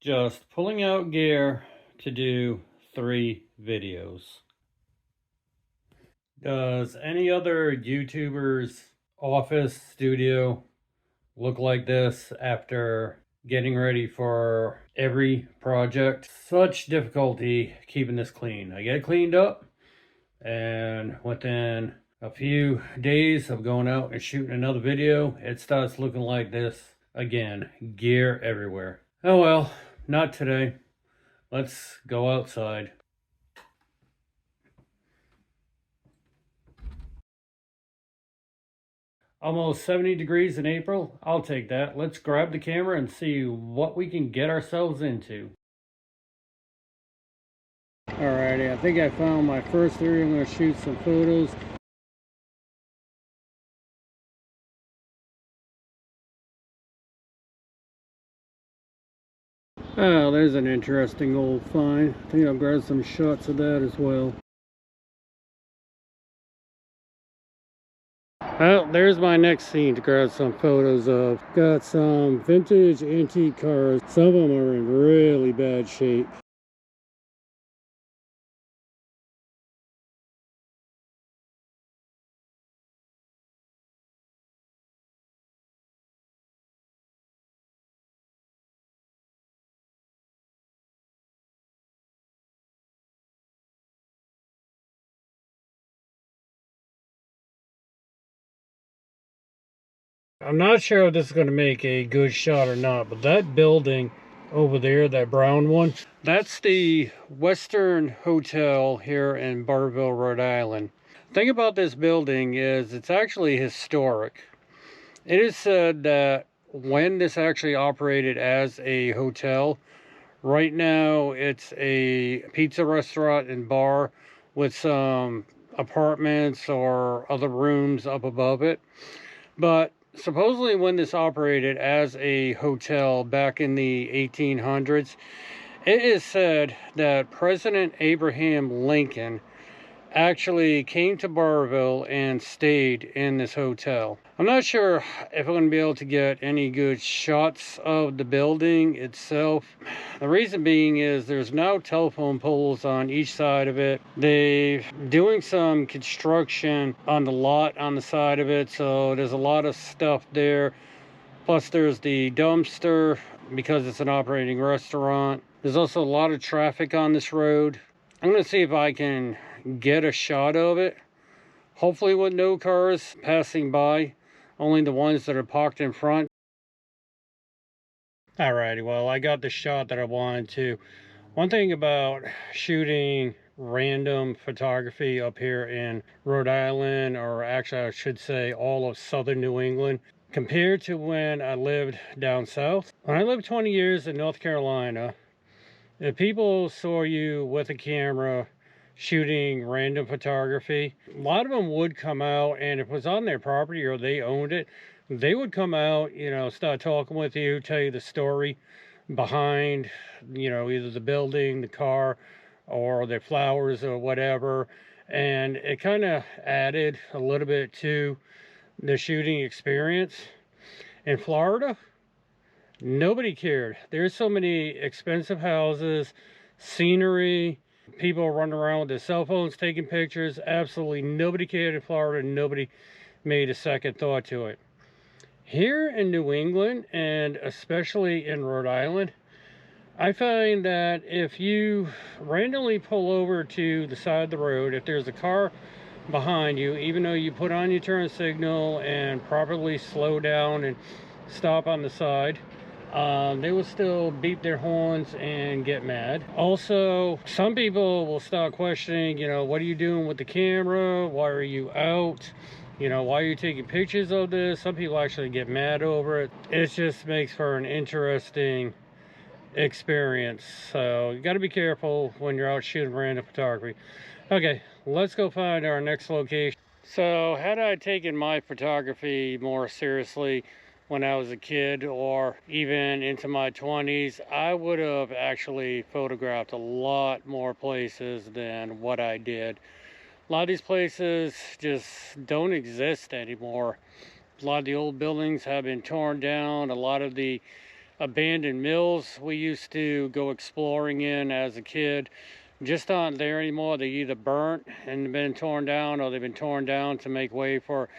Just pulling out gear to do 3 videos. Does any other YouTuber's office studio look like this after getting ready for every project? Such difficulty keeping this clean. I get it cleaned up, and within a few days of going out and shooting another video, it starts looking like this again. Gear everywhere. Oh well, not today. Let's go outside. Almost 70 degrees in April. I'll take that. Let's grab the camera and see what we can get ourselves into. Alrighty, I think I found my first area. I'm going to shoot some photos. Oh, there's an interesting old find. I think I'll grab some shots of that as well. Well, there's my next scene to grab some photos of. Got some vintage antique cars. Some of them are in really bad shape. I'm not sure if this is going to make a good shot or not, but that building over there, that brown one, that's the Western Hotel here in Burrillville, Rhode Island. The thing about this building is it's actually historic. It is said that when this actually operated as a hotel, right now it's a pizza restaurant and bar with some apartments or other rooms up above it. But supposedly when this operated as a hotel back in the 1800s, it is said that President Abraham Lincoln actually came to Burrillville and stayed in this hotel. I'm not sure if I'm going to be able to get any good shots of the building itself. The reason being is there's now telephone poles on each side of it. They're doing some construction on the lot on the side of it, so there's a lot of stuff there. Plus there's the dumpster because it's an operating restaurant. There's also a lot of traffic on this road. I'm going to see if I can get a shot of it, hopefully with no cars passing by, only the ones that are parked in front. Alrighty, well, I got the shot that I wanted to. One thing about shooting random photography up here in Rhode Island, or actually I should say all of southern New England, compared to when I lived down south. When I lived 20 years in North Carolina, if people saw you with a camera shooting random photography, a lot of them would come out, and if it was on their property or they owned it, they would come out, you know, start talking with you, tell you the story behind, you know, either the building, the car, or their flowers or whatever. And it kind of added a little bit to the shooting experience. In Florida, nobody cared. There's so many expensive houses, scenery, people running around with their cell phones taking pictures. Absolutely nobody cared in Florida. Nobody made a second thought to it. Here in New England, and especially in Rhode Island, I find that if you randomly pull over to the side of the road, if there's a car behind you, even though you put on your turn signal and properly slow down and stop on the side, they will still beep their horns and get mad. Also, some people will start questioning, you know, what are you doing with the camera? Why are you out? You know, why are you taking pictures of this? Some people actually get mad over it. It just makes for an interesting experience. So you got to be careful when you're out shooting random photography. Okay, let's go find our next location. So had I taken my photography more seriously when I was a kid or even into my 20s, I would have actually photographed a lot more places than what I did. A lot of these places just don't exist anymore. A lot of the old buildings have been torn down. A lot of the abandoned mills we used to go exploring in as a kid just aren't there anymore. They either burnt and been torn down, or they've been torn down to make way for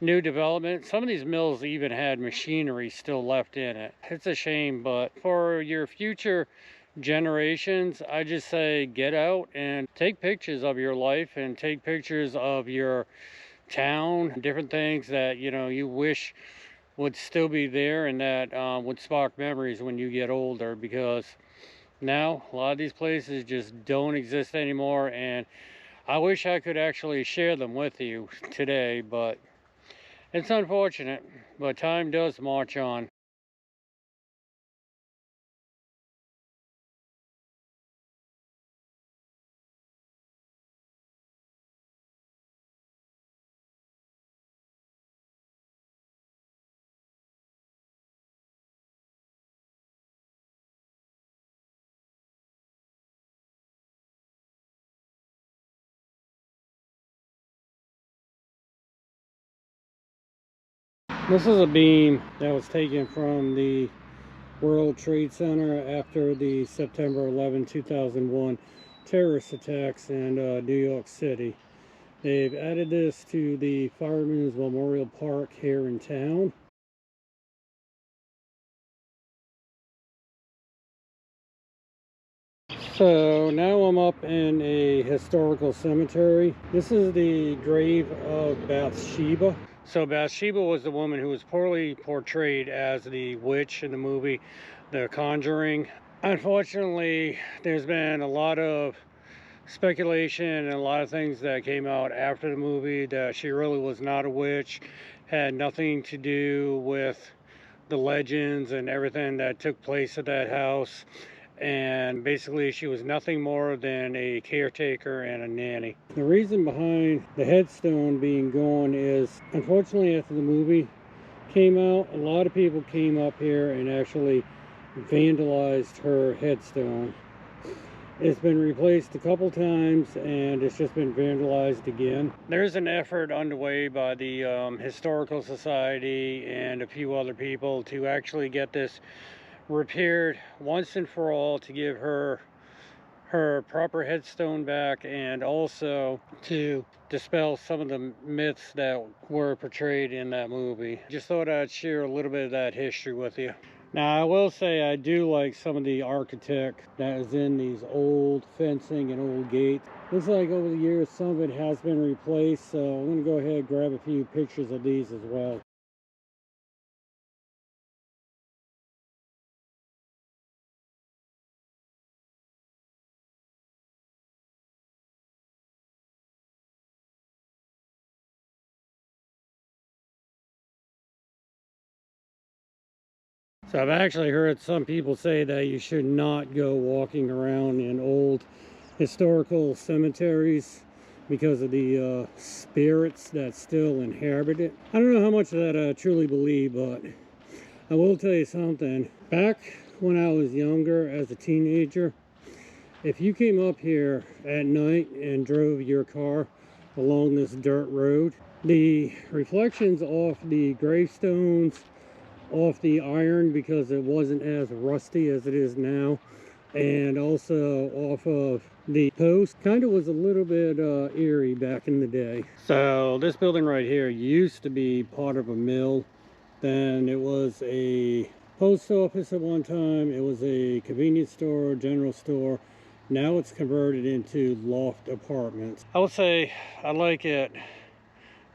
new development. Some of these mills even had machinery still left in it. It's a shame, but for your future generations, I just say get out and take pictures of your life and take pictures of your town, different things that you wish would still be there, and that would spark memories when you get older, because now a lot of these places just don't exist anymore, and I wish I could actually share them with you today, but it's unfortunate. But time does march on. This is a beam that was taken from the World Trade Center after the September 11, 2001 terrorist attacks in New York City. They've added this to the Firemen's Memorial Park here in town. So now I'm up in a historical cemetery. This is the grave of Bathsheba. So Bathsheba was the woman who was poorly portrayed as the witch in the movie The Conjuring. Unfortunately, there's been a lot of speculation and a lot of things that came out after the movie that she really was not a witch, had nothing to do with the legends and everything that took place at that house. And basically she was nothing more than a caretaker and a nanny. The reason behind the headstone being gone is, unfortunately, after the movie came out, a lot of people came up here and actually vandalized her headstone. It's been replaced a couple times and it's just been vandalized again. There's an effort underway by the Historical Society and a few other people to actually get this repaired once and for all, to give her proper headstone back, and also to dispel some of the myths that were portrayed in that movie. Just thought I'd share a little bit of that history with you. Now, I will say I do like some of the architect that is in these old fencing and old gates. Looks like over the years some of it has been replaced, so I'm going to go ahead and grab a few pictures of these as well. So I've actually heard some people say that you should not go walking around in old historical cemeteries because of the spirits that still inhabit it. I don't know how much of that I truly believe, but I will tell you something. Back when I was younger, as a teenager, if you came up here at night and drove your car along this dirt road, the reflections off the gravestones, off the iron, because it wasn't as rusty as it is now, and also off of the post, kind of was a little bit eerie back in the day. So this building right here used to be part of a mill. Then it was a post office at one time. It was a convenience store, general store. Now it's converted into loft apartments. I would say I like it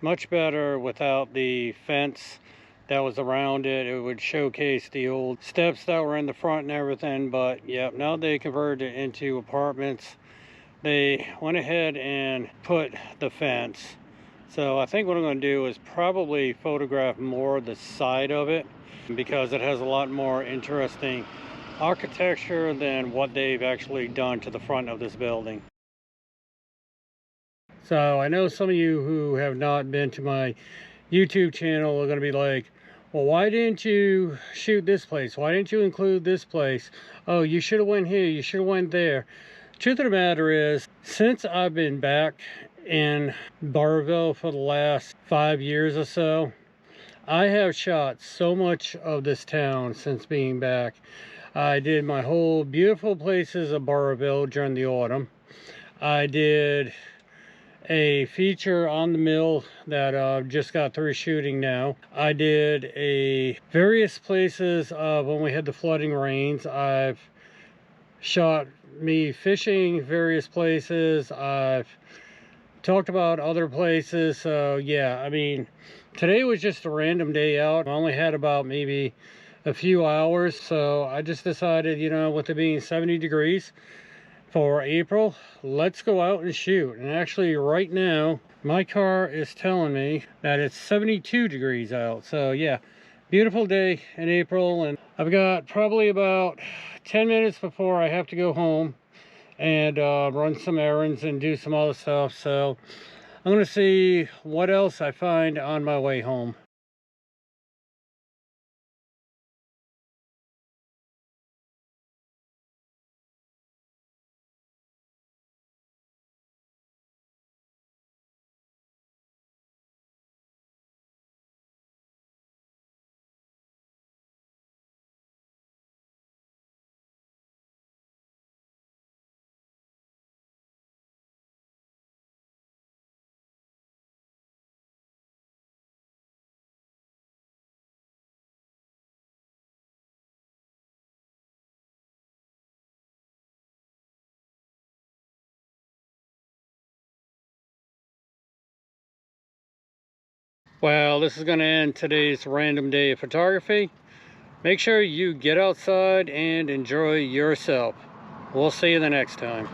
much better without the fence that was around it. It would showcase the old steps that were in the front and everything, but yeah, now they converted it into apartments. They went ahead and put the fence. So I think what I'm going to do is probably photograph more the side of it, because it has a lot more interesting architecture than what they've actually done to the front of this building. So I know some of you who have not been to my YouTube channel are going to be like, well, why didn't you shoot this place? Why didn't you include this place? Oh, you should have went here, you should have went there. Truth of the matter is, since I've been back in Burrillville for the last 5 years or so, I have shot so much of this town since being back. I did my whole beautiful places of Burrillville during the autumn. I did a feature on the mill that just got through shooting now. I did a various places when we had the flooding rains. I've shot me fishing various places. I've talked about other places. So yeah, I mean, today was just a random day out. I only had about maybe a few hours, so I just decided, you know, with it being 70 degrees for April, let's go out and shoot. And actually right now my car is telling me that it's 72 degrees out. So yeah, beautiful day in April, and I've got probably about 10 minutes before I have to go home and run some errands and do some other stuff. So I'm gonna see what else I find on my way home. Well, this is going to end today's random day of photography. Make sure you get outside and enjoy yourself. We'll see you the next time.